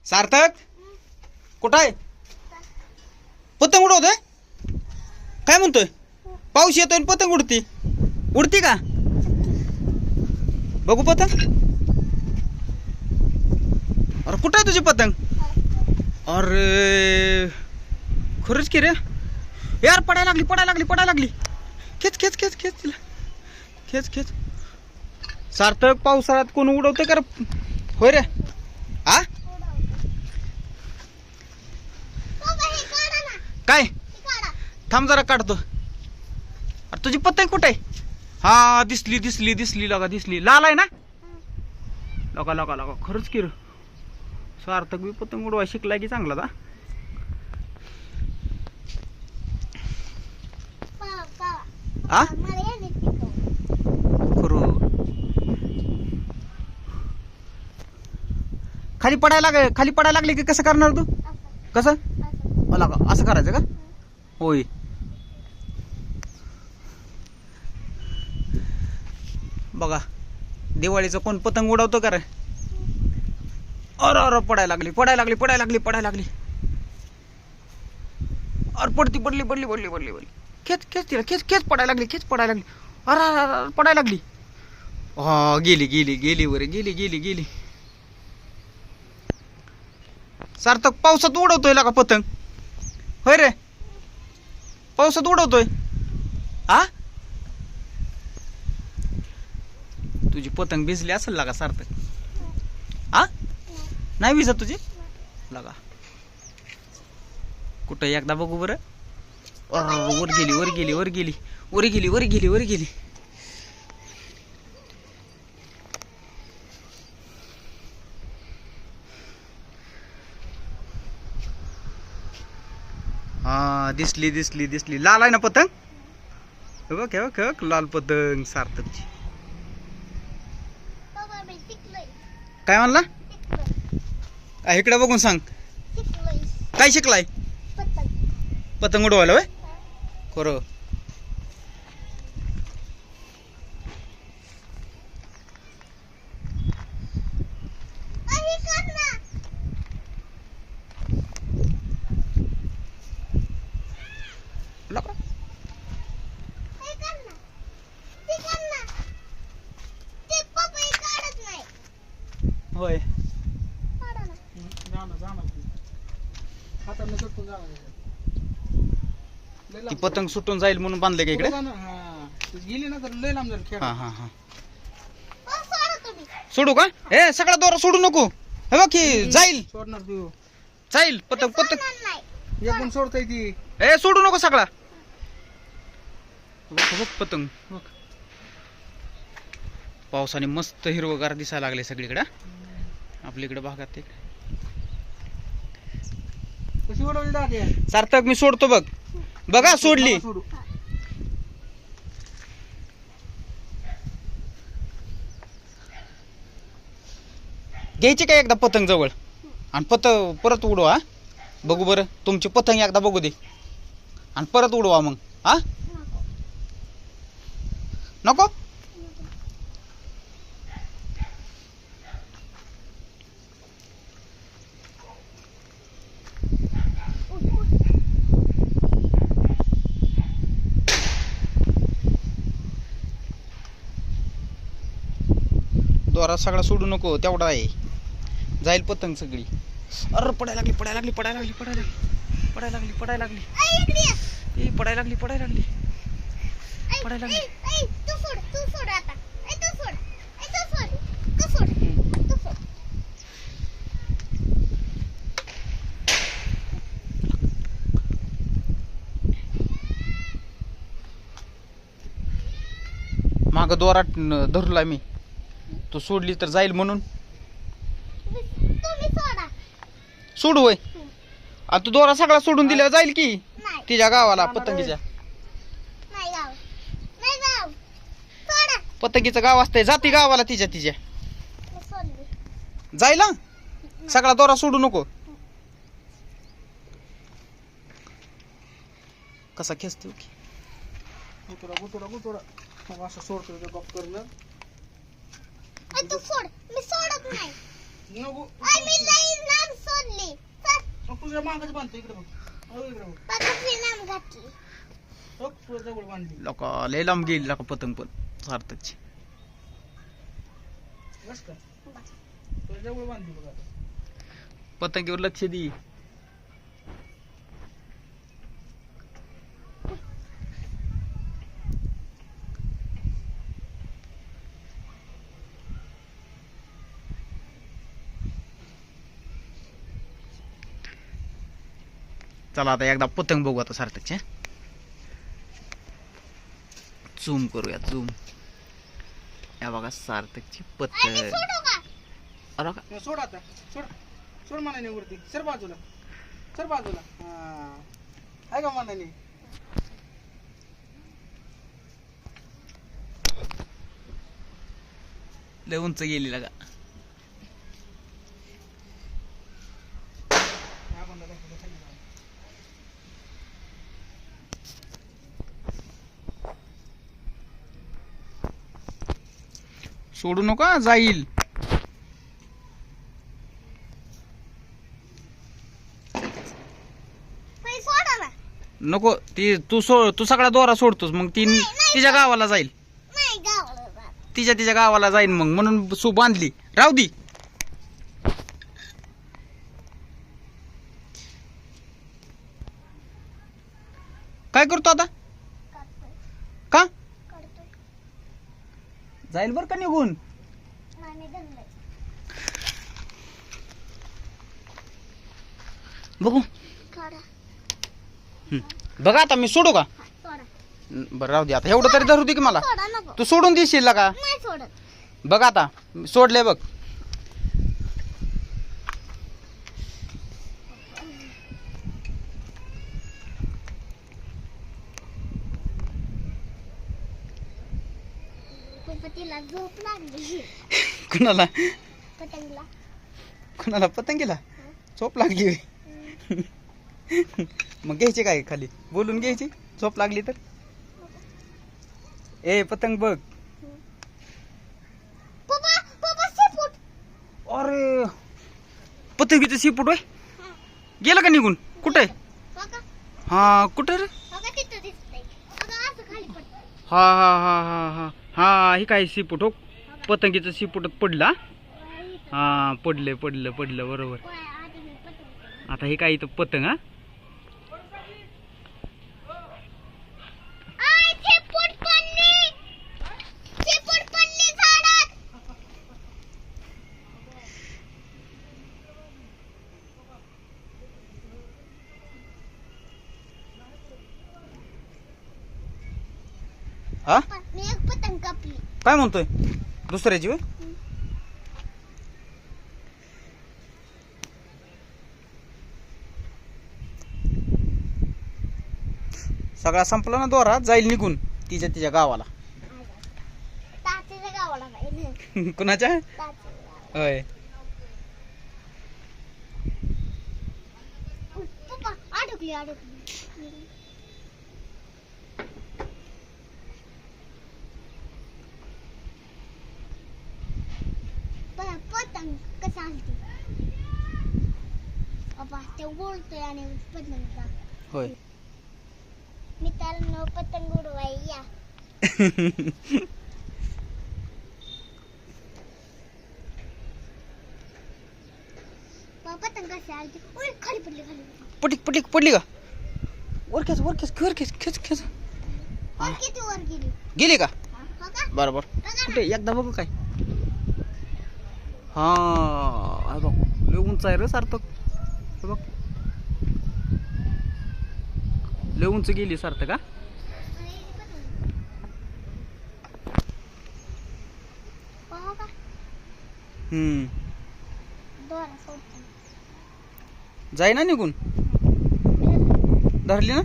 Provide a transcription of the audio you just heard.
सार्थक कुठं आहे? पतंग उडवतोय? काय म्हणतोय? पाऊस येतोय पतंग उडती उडती का? बघू पतंग. अरे कुठं आहे तुझी पतंग? अरे खरंच की रे यार, पडायला लागली. खेच तिला, खेच. सार्थक पावसाळ्यात कोण उडवते कर? होय रे. आ काय? थांब जरा काढतो. अरे तुझी पतंग कुठे आहे? हा दिसली लगा, दिसली. लाल आहे ना? लगा खरंच की रे. सार्थक बी पतंग उडवाय शिकलाय की चांगला दा. आ खरं खाली पडायला लागली की कसं करणार तू? कसं मला का असं करायचं का? होय. बघा दिवाळीचं कोण पतंग उडवतो का रे? अरे पडायला लागली. अरे पडली. खेच तिला, खेच पडायला लागली. अरे पडायला लागली. हा गेली. सार्थक पावसात उडवतोय का पतंग? होय रे, पावसात उडवतोय. आ तुझी पतंग भिजली असेल लागा सार्थक. आ नाही भिजत तुझी लागा. कुठं एकदा बघू बरं. वर गेली. हा दिसली. लाल आहे ना पतंग? बघ लाल पतंग सार्थकची. काय म्हणला? इकडे बघून सांग. काय शिकलाय? पतंग उडवायला होय? खरं होय. ती पतंग सुटून जाईल म्हणून बांधले का इकडे? गेली ना तर लय लांब जाईल. हा सोडू का? ए सगळा दोरा सोडू नको. हे बघ की जाईल. सोडणार तू? जाईल पतंग एकदम सोडताय ती. ए सोडू नको सगळा. बघ पतंग बघ. पावसाने मस्त हिरवगार दिसायला लागले सगळीकडे. आपल्याकडे भागात ते कशी उडवली दादी? सार्थक मी सोडतो बघ. बघा सोडली. घ्यायची काय एकदा पतंग जवळ आणि परत उडवा. बघू बरं तुमची पतंग एकदा बघू दे आणि परत उडवा मग. हा नको? दोरा सगळा सोडू नको. तेवढा आहे जाईल पतंग सगळी. अरे पडायला लागली. माग दोरा धरला मी. तू सोडली तर जाईल म्हणून. सोडू होय? आता तू दोरा सगळा सोडून दिला जाईल की तिच्या गावाला पतंगीच्या. पतंगीचं गाव असतंय. जाती गावाला तिच्या जाईल. सगळा दोरा सोडू नको. कसा खेचतो की गुतोडा मग असं सोडतो ते बघ करणं. तू सोड, मी सोडत नाही. नको मी लई लांब सोड तुझ्या मागच बांधतो इकडे बघ. इकडे बघ. बघ, तुला जवळ बांधली. लोक लय लांब गेली लोक पतंग पण सार्थकची. बस का तुला जवळ बांधली बघ आता. पतंगीवर लक्ष दे. चला आता एकदा पतंग बघू आता सार्थकचे. झूम करूया झूम. या बघा सार्थकची पतंग. अरे का सोड आता सोड सोड मनाने वरती. सर बाजूला सर बाजूला. हा आहे का मनाने. लय उंच गेली लगा. हा बंदा दाखवतो खाली जाऊन. सोडू नका जाईल. नको ती तू तू सगळा दोरा सोडतोस मग ती तिच्या गावाला जाईल. तिच्या गावाला जाईल मग म्हणून सू बांधली. राहू दी. काय करतो आता. का जाईल बर का निघून. बघू बघा आता मी सोडू का. बरं राहू दे आता. एवढं तरी धरू दे की मला. तू सोडून देशील का. बघ आता सोडले बघ. झोप लागली. कुणाला पतंगला कुणाला पतंगीला झोप लागली. मग घ्यायची काय खाली बोलून घ्यायची. झोप लागली तर. ए पतंग बघ. पप्पा पप्पा शेपूट. अरे पतंगीचं शिपूट होय. गेलं का निघून. कुठे. बघा हा कुठे रे. बघा तिथं दिसतंय. बघा असं खाली पडतं. हा हा हा हा हा हा ही काय शिपूट हो. पतंगीचं शिपूट पडला. हा पडले पडलं पडलं बरोबर. आता हे काय इथं पतंग. हा आय शेपूट पडली. शेपूट पडली झाडात. हा मी एक पतंग कापली. काय म्हणतोय दुसऱ्याची होय. सगळा संपला ना दोरा. जाईल निघून तिच्या गावाला. तात्याच्या गावाला जाईल. कुणाच्या तात्याच्या. होय. पप्पा अडकली अडकली. पतंग कसा असते. पप्पा ते बोलतोय आणि पतंग. होय. मित्रांनो पतंग उडवायला. पतंग कशी आली. उडी खाली पडली खाली. पडली का. वर खेच वर खेच वर खेच खेच खेच. वर किती वर गेली. गेली का. हो का. बरोबर. कुठे एकदा बघू काय. हा बघ लय उंच आहे रे सार्थक. हे बघ लय उंच गेली सार्थक. का हो का. दोरा सोडतो. जाई ना निघून. धरली ना.